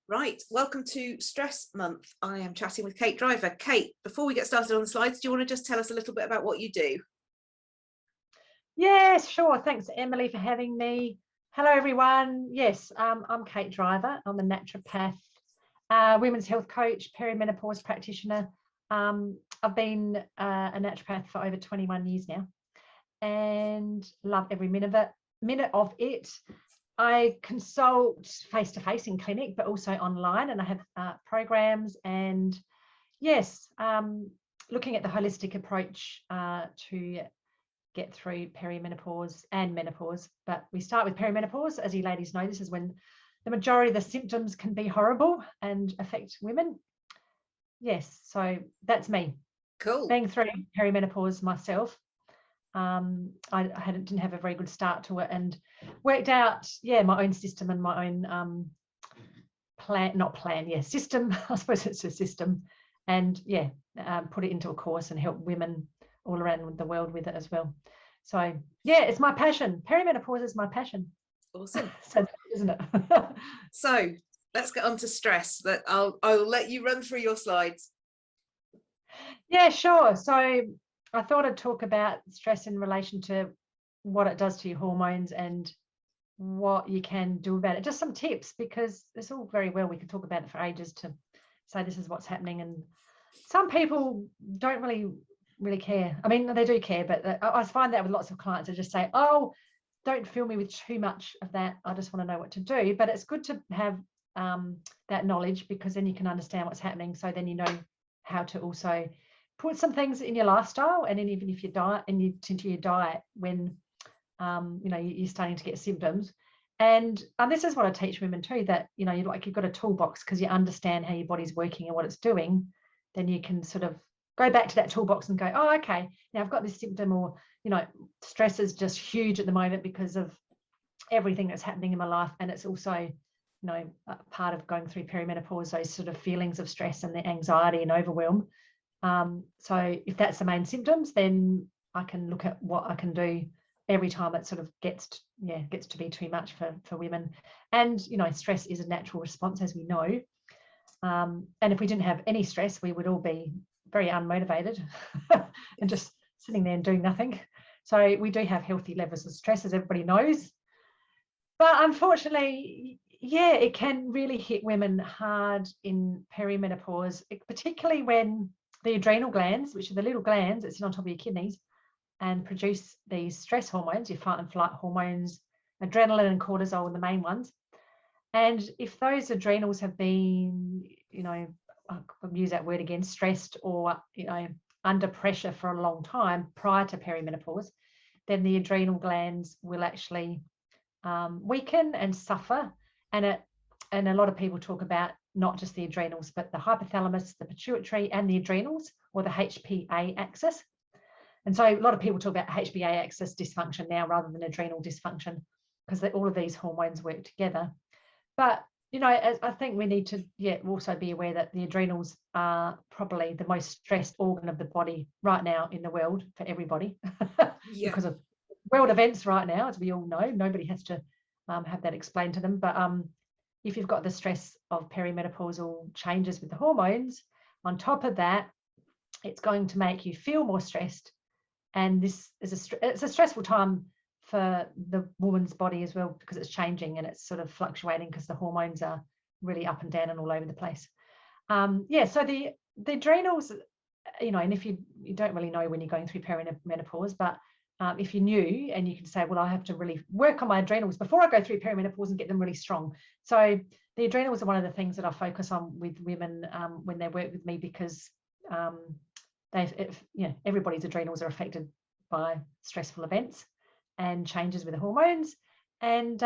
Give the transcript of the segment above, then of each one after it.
Right, welcome to Stress Month. I am chatting with Kate Driver. Kate, before we get started on the slides, do you want to just tell us a little bit about what you do? Yes, sure. Thanks, Emily, for having me. Hello, everyone. Yes, I'm Kate Driver. I'm a naturopath, women's health coach, perimenopause practitioner. I've been a naturopath for over 21 years now and love every minute of it. I consult face-to-face in clinic, but also online, and I have programs. And yes, looking at the holistic approach to get through perimenopause and menopause. But we start with perimenopause. As you ladies know, this is when the majority of the symptoms can be horrible and affect women. Yes, so that's me. Cool. Being through perimenopause myself, I didn't have a very good start to it, and worked out, my own system and my own system. I suppose it's a system, and put it into a course and help women all around the world with it as well. So it's my passion. Perimenopause is my passion. Awesome. So, isn't it? So let's get on to stress. But I'll let you run through your slides. Yeah, sure. So I thought I'd talk about stress in relation to what it does to your hormones and what you can do about it. Just some tips, because it's all very well, we could talk about it for ages to say this is what's happening, and some people don't really care. I mean, they do care, but I find that with lots of clients, they just say, oh, don't fill me with too much of that, I just want to know what to do. But it's good to have that knowledge, because then you can understand what's happening, so then you know how to also put some things in your lifestyle, and then even if you diet and you into your diet when you're starting to get symptoms. And this is what I teach women too, that you've got a toolbox, because you understand how your body's working and what it's doing. Then you can sort of go back to that toolbox and go, oh, okay, now I've got this symptom, or stress is just huge at the moment because of everything that's happening in my life. And it's also part of going through perimenopause, those sort of feelings of stress and the anxiety and overwhelm. So if that's the main symptoms, then I can look at what I can do every time it sort of gets to be too much for women. And stress is a natural response, as we know. And if we didn't have any stress, we would all be very unmotivated and just sitting there and doing nothing. So we do have healthy levels of stress, as everybody knows. But unfortunately, it can really hit women hard in perimenopause, particularly when the adrenal glands, which are the little glands that sit on top of your kidneys and produce these stress hormones, your fight and flight hormones, adrenaline and cortisol are the main ones. And if those adrenals have been, I'll use that word again, stressed or, under pressure for a long time prior to perimenopause, then the adrenal glands will actually weaken and suffer. And a lot of people talk about not just the adrenals, but the hypothalamus, the pituitary, and the adrenals, or the HPA axis. And so a lot of people talk about HPA axis dysfunction now rather than adrenal dysfunction, because all of these hormones work together. But I think we need to also be aware that the adrenals are probably the most stressed organ of the body right now in the world for everybody, because of world events right now, as we all know. Nobody has to have that explained to them. But if you've got the stress of perimenopausal changes with the hormones, on top of that, it's going to make you feel more stressed. And this is it's a stressful time for the woman's body as well, because it's changing and it's sort of fluctuating, because the hormones are really up and down and all over the place. So the adrenals, and if you don't really know when you're going through perimenopause, but if you knew, and you can say, well, I have to really work on my adrenals before I go through perimenopause and get them really strong. So the adrenals are one of the things that I focus on with women when they work with me, because everybody's adrenals are affected by stressful events and changes with the hormones. And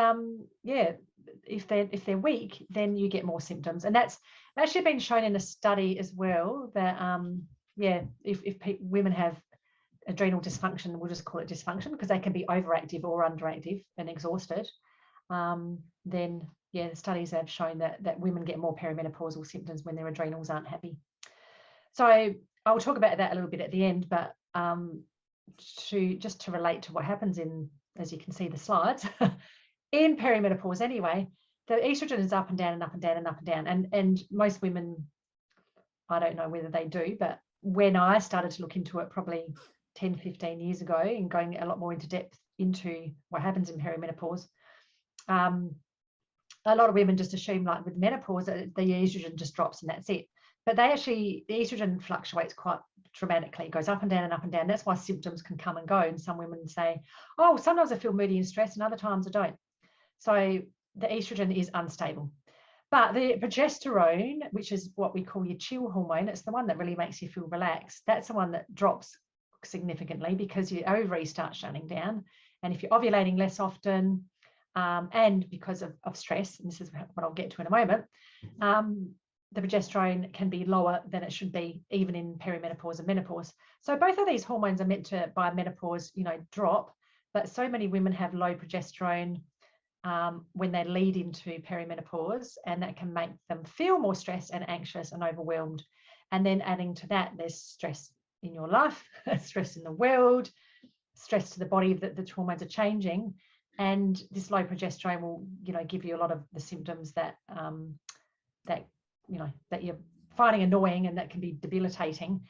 if they're weak, then you get more symptoms. And that's actually been shown in a study as well, that if women have adrenal dysfunction, we'll just call it dysfunction, because they can be overactive or underactive and exhausted, then the studies have shown that women get more perimenopausal symptoms when their adrenals aren't happy. So I'll talk about that a little bit at the end, but to relate to what happens in, as you can see the slides, in perimenopause anyway, the estrogen is up and down and up and down and up and down. And most women, I don't know whether they do, but when I started to look into it probably 10, 15 years ago and going a lot more into depth into what happens in perimenopause, a lot of women just assume like with menopause that the estrogen just drops and that's it. But the estrogen fluctuates quite dramatically. It goes up and down and up and down. That's why symptoms can come and go. And some women say, oh, sometimes I feel moody and stressed and other times I don't. So the estrogen is unstable. But the progesterone, which is what we call your chill hormone, it's the one that really makes you feel relaxed. That's the one that drops significantly because your ovaries start shutting down. And if you're ovulating less often, and because of stress, and this is what I'll get to in a moment, the progesterone can be lower than it should be, even in perimenopause and menopause. So both of these hormones are meant to, by menopause, drop, but so many women have low progesterone when they lead into perimenopause, and that can make them feel more stressed and anxious and overwhelmed. And then adding to that, there's stress in your life, stress in the world, stress to the body that the hormones are changing. And this low progesterone will, give you a lot of the symptoms that that you're finding annoying and that can be debilitating.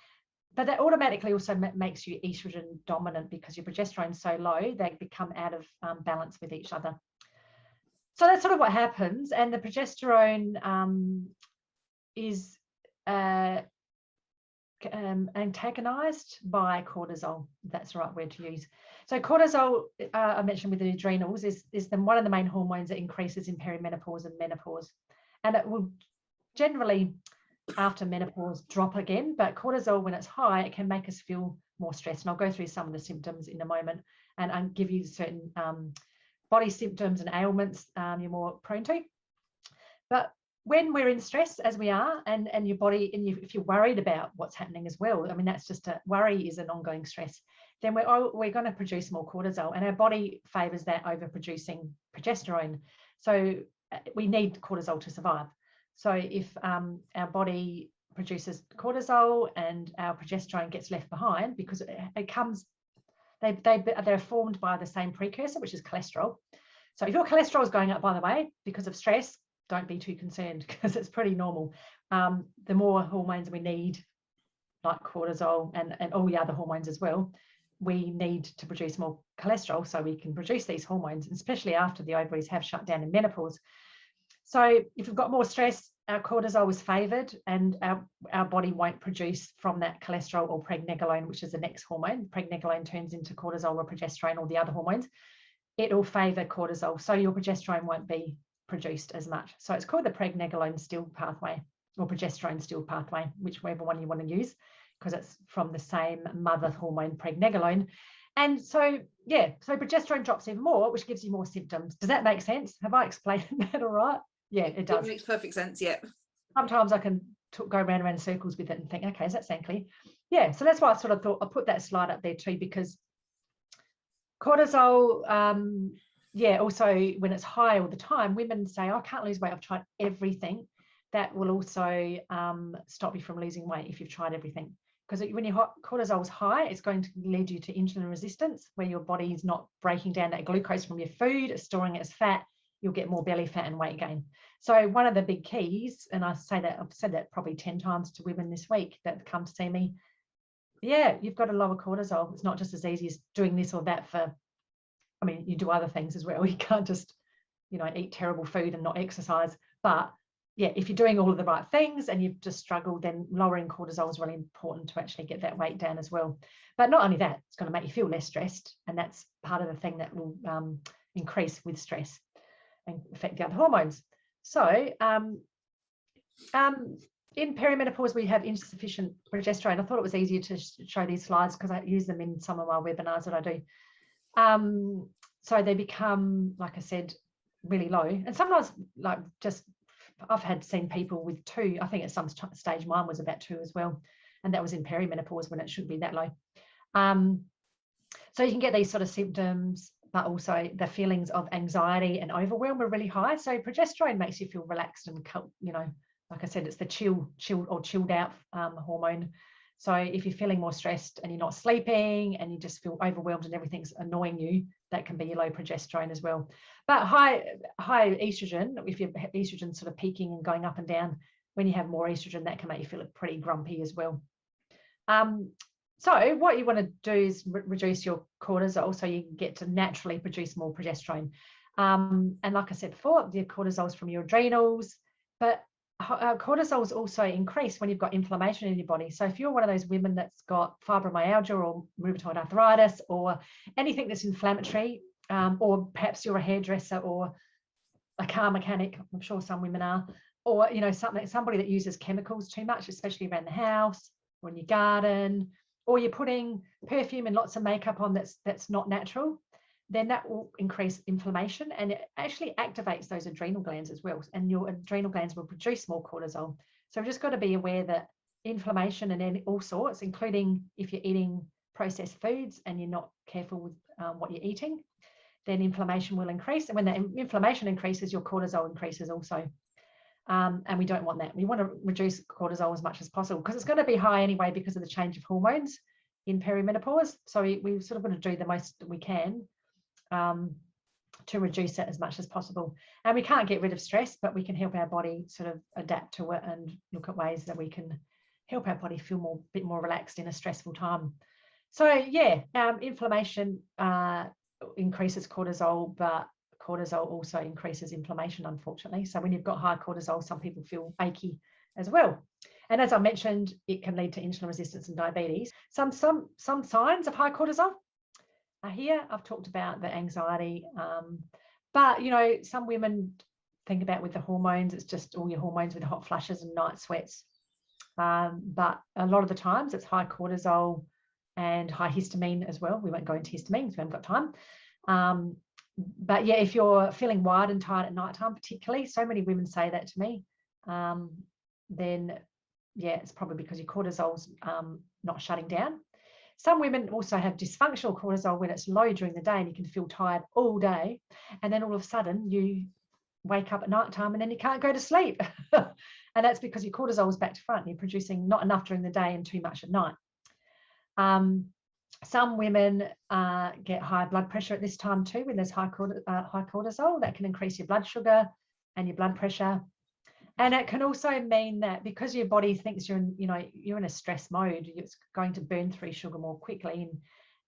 But that automatically also makes you estrogen dominant because your progesterone is so low, they become out of balance with each other. So that's sort of what happens. And the progesterone is antagonized by cortisol. That's the right word to use. So cortisol, I mentioned with the adrenals, is one of the main hormones that increases in perimenopause and menopause. And it will generally, after menopause, drop again. But cortisol, when it's high, it can make us feel more stressed. And I'll go through some of the symptoms in a moment and give you certain body symptoms and ailments you're more prone to. But when we're in stress, as we are, and your body, and if you're worried about what's happening as well, I mean, that's just worry is an ongoing stress, then we're going to produce more cortisol, and our body favors that over producing progesterone. So we need cortisol to survive. So if our body produces cortisol and our progesterone gets left behind, because it comes, they're formed by the same precursor, which is cholesterol. So if your cholesterol is going up, by the way, because of stress, don't be too concerned because it's pretty normal. The more hormones we need, like cortisol and all the other hormones as well, we need to produce more cholesterol so we can produce these hormones, especially after the ovaries have shut down in menopause. So if we've got more stress, our cortisol is favored and our body won't produce from that cholesterol or pregnenolone, which is the next hormone. Pregnenolone turns into cortisol or progesterone or the other hormones. It will favor cortisol. So your progesterone won't be produced as much. So it's called the pregnenolone still pathway or progesterone still pathway, whichever one you want to use, because it's from the same mother hormone, pregnenolone. And so, yeah, so progesterone drops even more, which gives you more symptoms. Does that make sense? Have I explained that all right? Yeah, it does. It makes perfect sense, yeah. Sometimes I can go around in circles with it and think, okay, does that sound clear? Yeah, so that's why I sort of thought I'll put that slide up there too, because cortisol, also when it's high all the time, women say, oh, I can't lose weight, I've tried everything. That will also stop you from losing weight if you've tried everything. Because when your cortisol is high, it's going to lead you to insulin resistance, where your body is not breaking down that glucose from your food, it's storing it as fat. You'll get more belly fat and weight gain. So one of the big keys, and I've said that probably 10 times to women this week that come to see me, yeah, you've got to lower cortisol. It's not just as easy as doing this or that I mean, you do other things as well. You can't just, eat terrible food and not exercise. But yeah, if you're doing all of the right things and you've just struggled, then lowering cortisol is really important to actually get that weight down as well. But not only that, it's going to make you feel less stressed. And that's part of the thing that will increase with stress and affect the other hormones. So in perimenopause, we have insufficient progesterone. I thought it was easier to show these slides because I use them in some of my webinars that I do. So they become, like I said, really low. And sometimes, I've seen people with 2. I think at some stage mine was about 2 as well. And that was in perimenopause when it shouldn't be that low. So you can get these sort of symptoms, but also the feelings of anxiety and overwhelm are really high. So progesterone makes you feel relaxed and, like I said, it's the chilled out hormone. So if you're feeling more stressed and you're not sleeping and you just feel overwhelmed and everything's annoying you, that can be your low progesterone as well. But high estrogen, if your estrogen sort of peaking and going up and down, when you have more estrogen, that can make you feel pretty grumpy as well. So what you want to do is reduce your cortisol so you can get to naturally produce more progesterone. And like I said before, the cortisol is from your adrenals, but cortisol is also increased when you've got inflammation in your body. So if you're one of those women that's got fibromyalgia or rheumatoid arthritis or anything that's inflammatory, or perhaps you're a hairdresser or a car mechanic, I'm sure some women are, or somebody that uses chemicals too much, especially around the house or in your garden, or you're putting perfume and lots of makeup on that's not natural, then that will increase inflammation, and it actually activates those adrenal glands as well, and your adrenal glands will produce more cortisol. So we've just got to be aware that inflammation and all sorts, including if you're eating processed foods and you're not careful with what you're eating, then inflammation will increase, and when that inflammation increases, your cortisol increases also. And we don't want that. We want to reduce cortisol as much as possible because it's going to be high anyway because of the change of hormones in perimenopause. So we sort of want to do the most that we can to reduce it as much as possible. And we can't get rid of stress, but we can help our body sort of adapt to it and look at ways that we can help our body feel a bit more relaxed in a stressful time. So yeah, inflammation increases cortisol, but cortisol also increases inflammation, unfortunately. So when you've got high cortisol, some people feel achy as well. And as I mentioned, it can lead to insulin resistance and diabetes. Some signs of high cortisol are here. I've talked about the anxiety, but some women think about with the hormones, it's just all your hormones with hot flushes and night sweats. But a lot of the times it's high cortisol and high histamine as well. We won't go into histamine because we haven't got time. But yeah, if you're feeling wired and tired at night time, particularly, so many women say that to me, then yeah, it's probably because your cortisol's not shutting down. Some women also have dysfunctional cortisol when it's low during the day and you can feel tired all day. And then all of a sudden you wake up at night time and then you can't go to sleep. And that's because your cortisol is back to front and you're producing not enough during the day and too much at night. Some women get high blood pressure at this time too when there's high cortisol. That can increase your blood sugar and your blood pressure. And it can also mean that because your body thinks you're in a stress mode, it's going to burn through sugar more quickly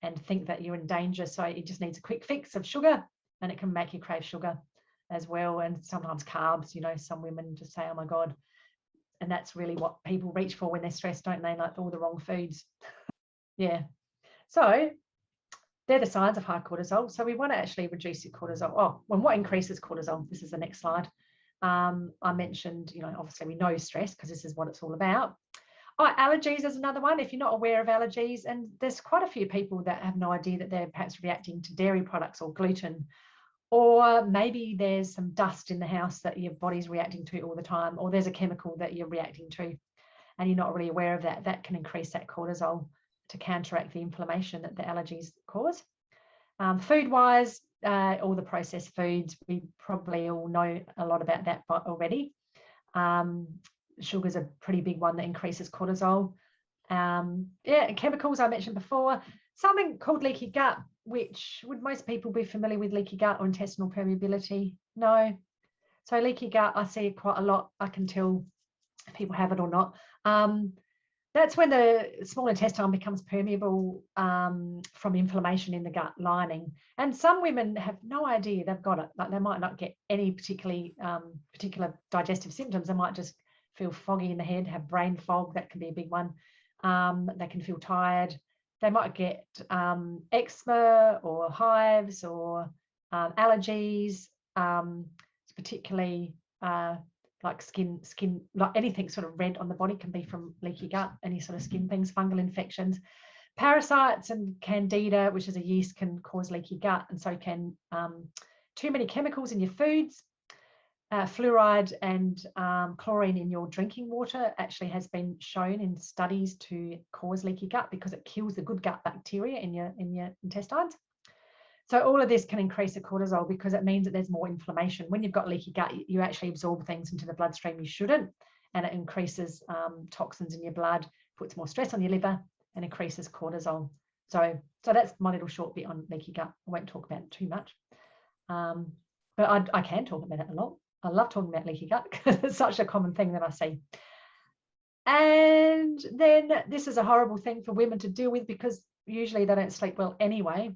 and think that you're in danger. So it just needs a quick fix of sugar, and it can make you crave sugar as well. And sometimes carbs, some women just say, oh my God. And that's really what people reach for when they're stressed, don't they? Like all the wrong foods. Yeah. So they're the signs of high cortisol. So we want to actually reduce your cortisol. Oh, and what increases cortisol? This is the next slide. I mentioned, obviously we know stress because this is what it's all about. Oh, allergies is another one. If you're not aware of allergies, and there's quite a few people that have no idea that they're perhaps reacting to dairy products or gluten, or maybe there's some dust in the house that your body's reacting to all the time, or there's a chemical that you're reacting to and you're not really aware of that. That can increase that cortisol to counteract the inflammation that the allergies cause. Food-wise, all the processed foods, we probably all know a lot about that already. Sugar's a pretty big one that increases cortisol. Chemicals I mentioned before. Something called leaky gut, which would most people be familiar with leaky gut or intestinal permeability? No. So leaky gut, I see it quite a lot. I can tell if people have it or not. That's when the small intestine becomes permeable from inflammation in the gut lining. And some women have no idea they've got it. Like they might not get any particular digestive symptoms. They might just feel foggy in the head, have brain fog. That can be a big one. They can feel tired. They might get eczema or hives or allergies, particularly like skin, like anything sort of red on the body can be from leaky gut, any sort of skin things, fungal infections. Parasites and candida, which is a yeast, can cause leaky gut, and so can too many chemicals in your foods. Fluoride and chlorine in your drinking water actually has been shown in studies to cause leaky gut because it kills the good gut bacteria in your intestines. So all of this can increase the cortisol because it means that there's more inflammation. When you've got leaky gut, you actually absorb things into the bloodstream you shouldn't, and it increases toxins in your blood, puts more stress on your liver, and increases cortisol. So that's my little short bit on leaky gut. I won't talk about it too much, but I can talk about it a lot. I love talking about leaky gut because it's such a common thing that I see. And then this is a horrible thing for women to deal with because usually they don't sleep well anyway.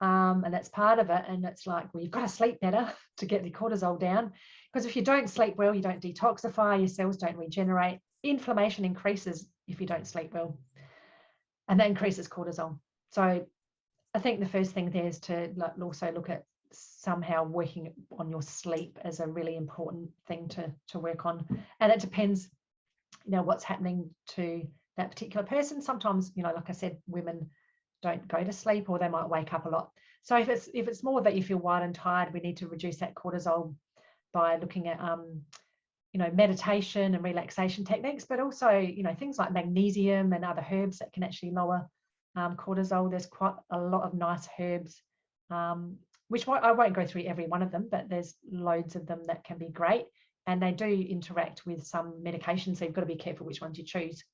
And that's part of it. And it's like, well, you've got to sleep better to get the cortisol down, because if you don't sleep well, you don't detoxify, your cells don't regenerate. Inflammation increases if you don't sleep well, and that increases cortisol. So I think the first thing there is to also look at somehow working on your sleep as a really important thing to work on. And it depends, what's happening to that particular person. Sometimes, like I said, women don't go to sleep, or they might wake up a lot. So if it's more that you feel wired and tired, we need to reduce that cortisol by looking at meditation and relaxation techniques, but also things like magnesium and other herbs that can actually lower cortisol. There's quite a lot of nice herbs, which I won't go through every one of them, but there's loads of them that can be great, and they do interact with some medication, so you've got to be careful which ones you choose.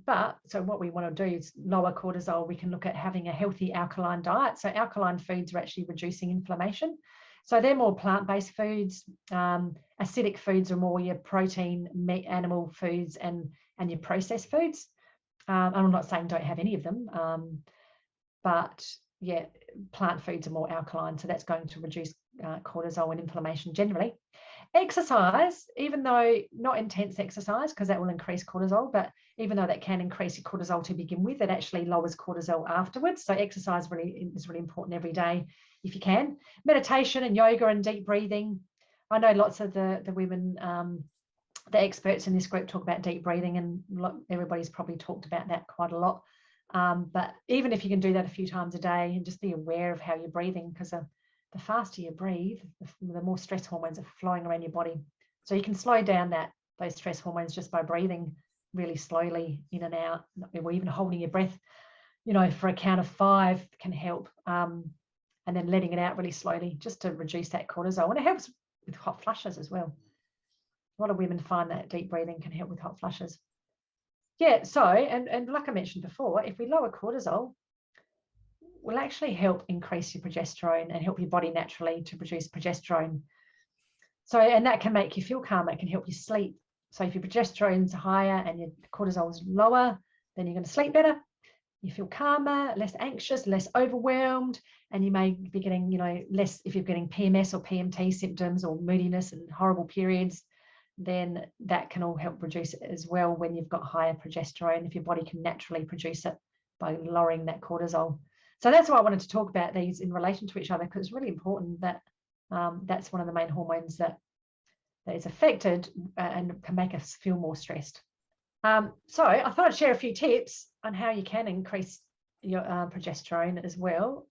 But so what we want to do is lower cortisol. We can look at having a healthy alkaline diet. So alkaline foods are actually reducing inflammation. So they're more plant-based foods. Acidic foods are more your protein, meat, animal foods, and your processed foods. I'm not saying don't have any of them, but yeah, plant foods are more alkaline. So that's going to reduce cortisol and inflammation generally. Exercise, even though not intense exercise, because that will increase cortisol, but even though that can increase your cortisol to begin with, it actually lowers cortisol afterwards. So exercise is really important every day if you can. Meditation and yoga and deep breathing. I know lots of the women, the experts in this group talk about deep breathing, and everybody's probably talked about that quite a lot. But even if you can do that a few times a day and just be aware of how you're breathing, because the faster you breathe, the more stress hormones are flowing around your body. So you can slow down those stress hormones just by breathing really slowly in and out, or even holding your breath, for a count of 5 can help. And then letting it out really slowly just to reduce that cortisol. And it helps with hot flushes as well. A lot of women find that deep breathing can help with hot flushes. Yeah, so, and like I mentioned before, if we lower cortisol, will actually help increase your progesterone and help your body naturally to produce progesterone. So, and that can make you feel calmer. It can help you sleep. So if your progesterone's higher and your cortisol's lower, then you're going to sleep better. You feel calmer, less anxious, less overwhelmed, and you may be getting, less, if you're getting PMS or PMT symptoms or moodiness and horrible periods, then that can all help reduce it as well when you've got higher progesterone, if your body can naturally produce it by lowering that cortisol. So that's why I wanted to talk about these in relation to each other, because it's really important that that's one of the main hormones that is affected and can make us feel more stressed. So I thought I'd share a few tips on how you can increase your progesterone as well.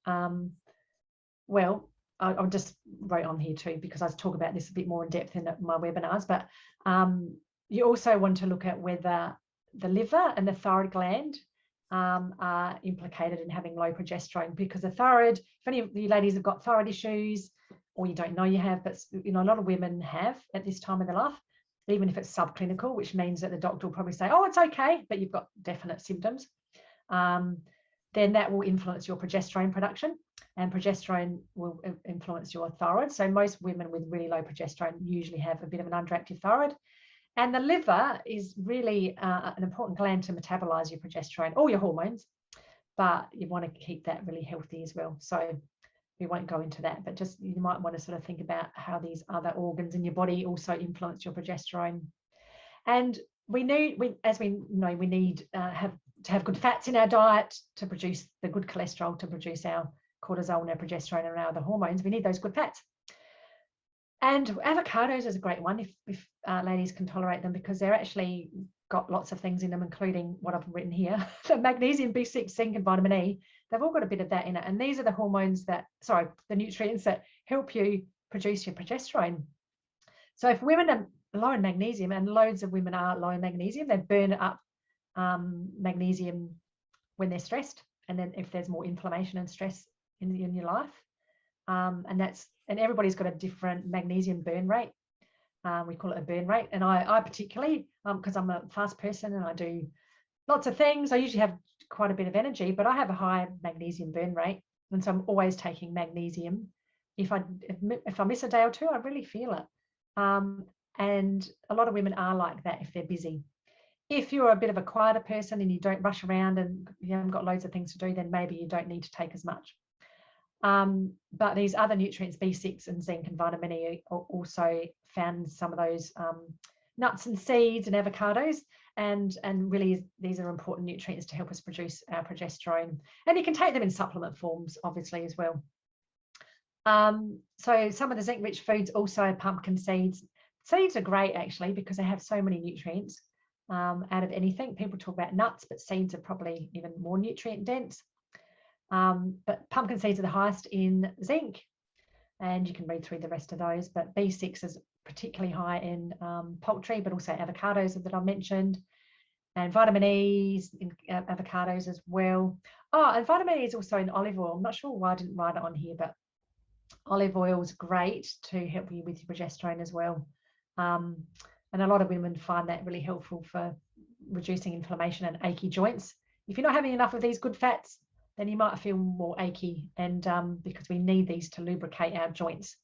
I just wrote on here too, because I talk about this a bit more in depth in my webinars, but you also want to look at whether the liver and the thyroid gland are implicated in having low progesterone, because the thyroid, if any of you ladies have got thyroid issues, or you don't know you have, but a lot of women have at this time of their life, even if it's subclinical, which means that the doctor will probably say, oh, it's okay, but you've got definite symptoms, then that will influence your progesterone production, and progesterone will influence your thyroid. So most women with really low progesterone usually have a bit of an underactive thyroid. And the liver is really an important gland to metabolize your progesterone, all your hormones, but you want to keep that really healthy as well. So we won't go into that, but just you might want to sort of think about how these other organs in your body also influence your progesterone. And we need to have good fats in our diet to produce the good cholesterol, to produce our cortisol and our progesterone and our other hormones. We need those good fats. And avocados is a great one if ladies can tolerate them, because they're actually got lots of things in them, including what I've written here, the magnesium, B6, zinc, and vitamin E. They've all got a bit of that in it. And these are the nutrients that help you produce your progesterone. So if women are low in magnesium, and loads of women are low in magnesium, they burn up magnesium when they're stressed. And then if there's more inflammation and stress in your life, and everybody's got a different magnesium burn rate. We call it a burn rate. And I particularly, because I'm a fast person and I do lots of things, I usually have quite a bit of energy, but I have a high magnesium burn rate. And so I'm always taking magnesium. If I miss a day or two, I really feel it. And a lot of women are like that if they're busy. If you're a bit of a quieter person and you don't rush around and you haven't got loads of things to do, then maybe you don't need to take as much. But these other nutrients, B6 and zinc and vitamin E, are also found in some of those nuts and seeds and avocados. And really, these are important nutrients to help us produce our progesterone. And you can take them in supplement forms, obviously, as well. So some of the zinc-rich foods, also pumpkin seeds. Seeds are great, actually, because they have so many nutrients out of anything. People talk about nuts, but seeds are probably even more nutrient dense. But pumpkin seeds are the highest in zinc, and you can read through the rest of those. But B6 is particularly high in poultry, but also avocados that I mentioned, and vitamin E in avocados as well. Oh, and vitamin E is also in olive oil. I'm not sure why I didn't write it on here, but olive oil is great to help you with your progesterone as well. And a lot of women find that really helpful for reducing inflammation and achy joints. If you're not having enough of these good fats, then you might feel more achy, and because we need these to lubricate our joints.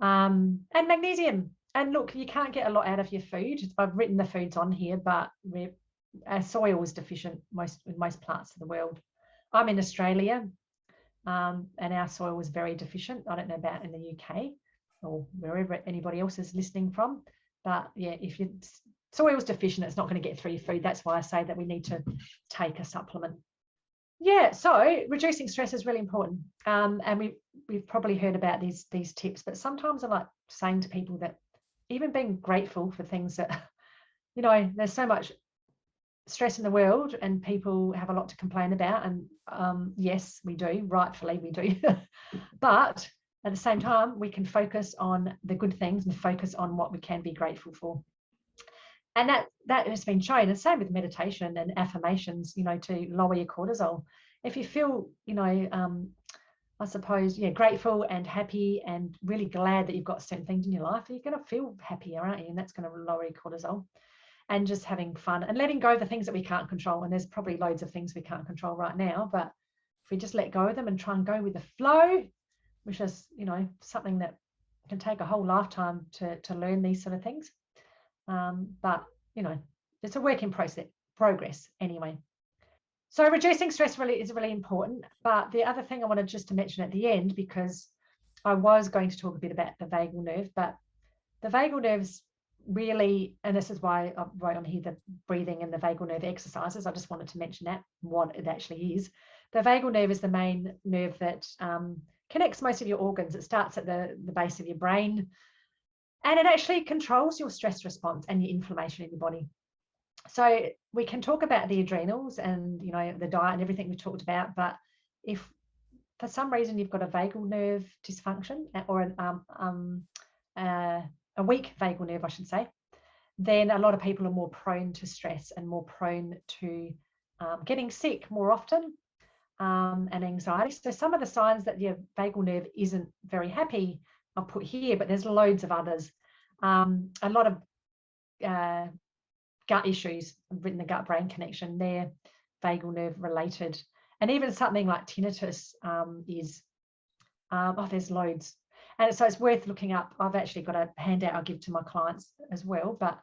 And magnesium. And look, you can't get a lot out of your food. I've written the foods on here, but our soil is deficient in most parts of the world. I'm in Australia, and our soil was very deficient. I don't know about in the UK or wherever anybody else is listening from. But yeah, if your soil is deficient, it's not going to get through your food. That's why I say that we need to take a supplement. Yeah, so reducing stress is really important. And we've probably heard about these tips, but sometimes I like saying to people that even being grateful for things that, there's so much stress in the world and people have a lot to complain about. And yes, we do, rightfully we do. But at the same time, we can focus on the good things and focus on what we can be grateful for. And that has been shown, and same with meditation and affirmations, to lower your cortisol. If you feel, I suppose, grateful and happy and really glad that you've got certain things in your life, you're going to feel happier, aren't you? And that's going to lower your cortisol. And just having fun and letting go of the things that we can't control. And there's probably loads of things we can't control right now, but if we just let go of them and try and go with the flow, which is, something that can take a whole lifetime to learn these sort of things. But, it's a work in progress anyway. So reducing stress really is really important. But the other thing I wanted just to mention at the end, because I was going to talk a bit about the vagal nerve, but the vagal nerve's really, and this is why I wrote on here the breathing and the vagal nerve exercises. I just wanted to mention that, what it actually is. The vagal nerve is the main nerve that connects most of your organs. It starts at the base of your brain, and it actually controls your stress response and your inflammation in your body. So we can talk about the adrenals and, the diet and everything we talked about, but if for some reason you've got a vagal nerve dysfunction or a weak vagal nerve, I should say, then a lot of people are more prone to stress and more prone to getting sick more often and anxiety. So some of the signs that your vagal nerve isn't very happy, I'll put here, but there's loads of others. A lot of gut issues. I've written the gut-brain connection there, vagal nerve related. And even something like tinnitus is, there's loads. And so it's worth looking up. I've actually got a handout I'll give to my clients as well. But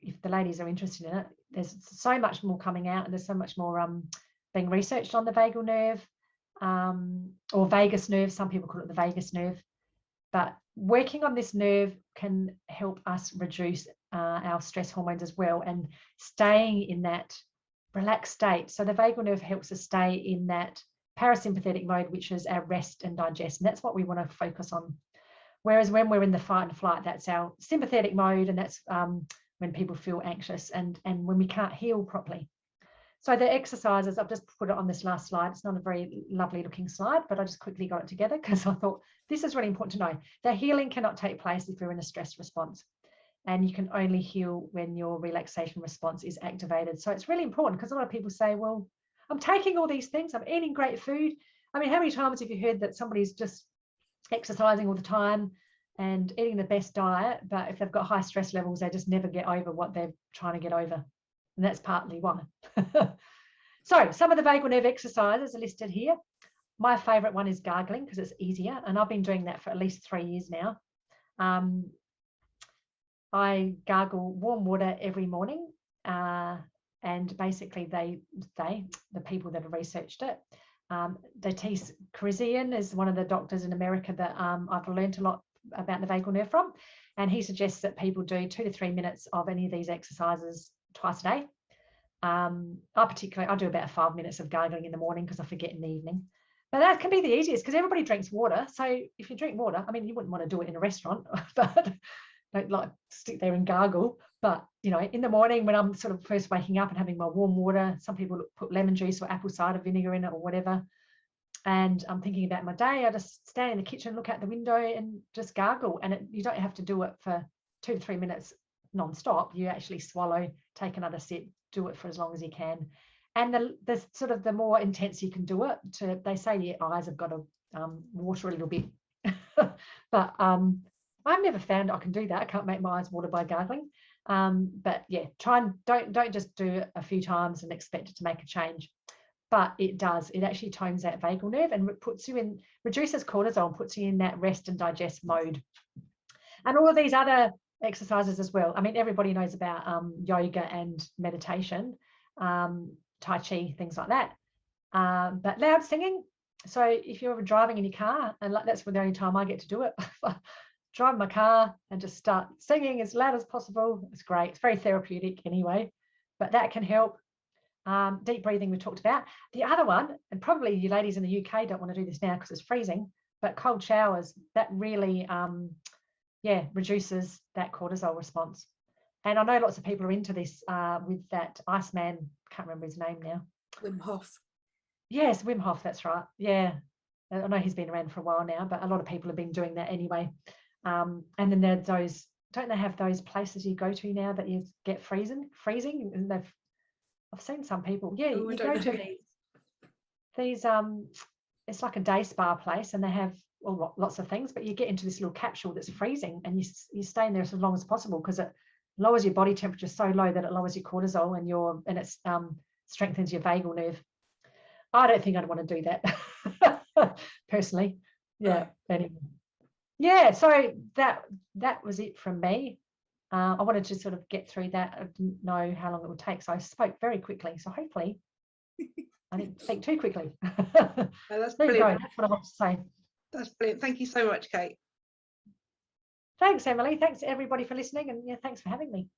if the ladies are interested in it, there's so much more coming out, and there's so much more being researched on the vagal nerve or vagus nerve. Some people call it the vagus nerve. But working on this nerve can help us reduce our stress hormones as well, and staying in that relaxed state. So the vagal nerve helps us stay in that parasympathetic mode, which is our rest and digest. And that's what we want to focus on. Whereas when we're in the fight and flight, that's our sympathetic mode. And that's when people feel anxious and when we can't heal properly. So the exercises, I've just put it on this last slide. It's not a very lovely looking slide, but I just quickly got it together because I thought this is really important to know. The healing cannot take place if you're in a stress response. And you can only heal when your relaxation response is activated. So it's really important, because a lot of people say, well, I'm taking all these things, I'm eating great food. I mean, how many times have you heard that somebody's just exercising all the time and eating the best diet, but if they've got high stress levels, they just never get over what they're trying to get over. And that's partly why. So some of the vagal nerve exercises are listed here. My favorite one is gargling because it's easier. And I've been doing that for at least 3 years now. I gargle warm water every morning. And basically the people that have researched it, Datis Karizian is one of the doctors in America that I've learned a lot about the vagal nerve from. And he suggests that people do 2 to 3 minutes of any of these exercises twice a day. I do about 5 minutes of gargling in the morning because I forget in the evening. But that can be the easiest because everybody drinks water. So if you drink water, I mean, you wouldn't want to do it in a restaurant, but don't like stick there and gargle. But, you know, in the morning when I'm sort of first waking up and having my warm water, some people put lemon juice or apple cider vinegar in it or whatever. And I'm thinking about my day, I just stand in the kitchen, look out the window and just gargle. And you don't have to do it for 2 to 3 minutes non-stop. You actually swallow, take another sip, do it for as long as you can. And the sort of the more intense you can do it, they say your eyes have got to water a little bit. But I've never found I can do that. I can't make my eyes water by gargling. But yeah, try and don't just do it a few times and expect it to make a change. But it does. It actually tones that vagal nerve and reduces cortisol and puts you in that rest and digest mode. And all of these other exercises as well. I mean, everybody knows about yoga and meditation, Tai Chi, things like that. But loud singing. So if you're driving in your car, and that's the only time I get to do it, drive my car and just start singing as loud as possible. It's great. It's very therapeutic anyway, but that can help. Deep breathing we talked about. The other one, and probably you ladies in the UK don't want to do this now because it's freezing, but cold showers, that really reduces that cortisol response. And I know lots of people are into this with that Iceman, can't remember his name now. Wim Hof. Yes, Wim Hof, that's right. Yeah, I know he's been around for a while now, but a lot of people have been doing that anyway. And then there's those, don't they have those places you go to now that you get freezing? And I've seen some people, you go to these it's like a day spa place and they have lots of things, but you get into this little capsule that's freezing and you stay in there as long as possible because it lowers your body temperature so low that it lowers your cortisol and it strengthens your vagal nerve. I don't think I'd want to do that personally. Yeah. Anyway. Yeah. So that was it from me. I wanted to sort of get through that. I didn't know how long it would take, so I spoke very quickly. So hopefully, I didn't speak too quickly. Oh, that's there brilliant. you go. That's what I want to say. That's brilliant. Thank you so much, Kate. Thanks, Emily. Thanks everybody for listening, and thanks for having me.